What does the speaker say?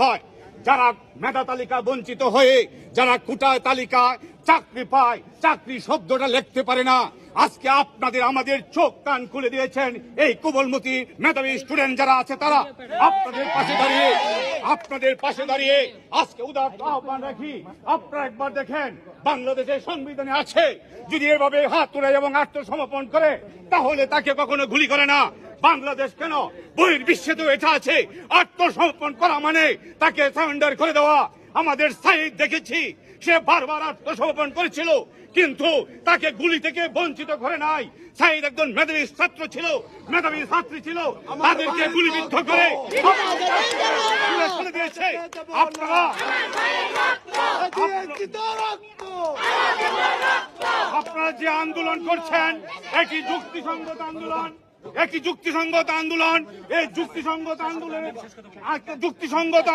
হয়। যারা মেধা তালিকা বঞ্চিত হয়ে যারা কোটা তালিকায় চাকরি পায়, চাকরি শব্দটা লিখতে পারে না, আজকে আপনাদের আমাদের চোখ কান খুলে দিয়েছেন এই কোমলমতি মেধাবী স্টুডেন্ট যারা আছে তারা আপনাদের পাশে দাঁড়িয়ে আজকে উদাত্ত আহ্বান রাখি। আপনারা একবার দেখেন বাংলাদেশের সংবিধানে আছে, যদি এভাবে হাত তুলে এবং আত্মসমর্পণ করে তাহলে তাকে কখনো গুলি করে না। বাংলাদেশ কেন বহির্বিশ্বে তো এটা আছে, আত্মসমর্পণ করা মানে তাকে সারেন্ডার করে দেওয়া। আমাদের সাইদ দেখেছি, সে বারবার আত্মসমর্পণ করেছিল, কিন্তু তাকে গুলি থেকে বঞ্চিত করে নাই। সাইদ একজন মেধাবী ছাত্র ছিল, মেধাবী ছাত্রী ছিল, তাদেরকে গুলিবিদ্ধ করে দিয়েছে। আপনারা যে আন্দোলন করছেন একটি যুক্তিসঙ্গত আন্দোলন, এই যুক্তিসঙ্গত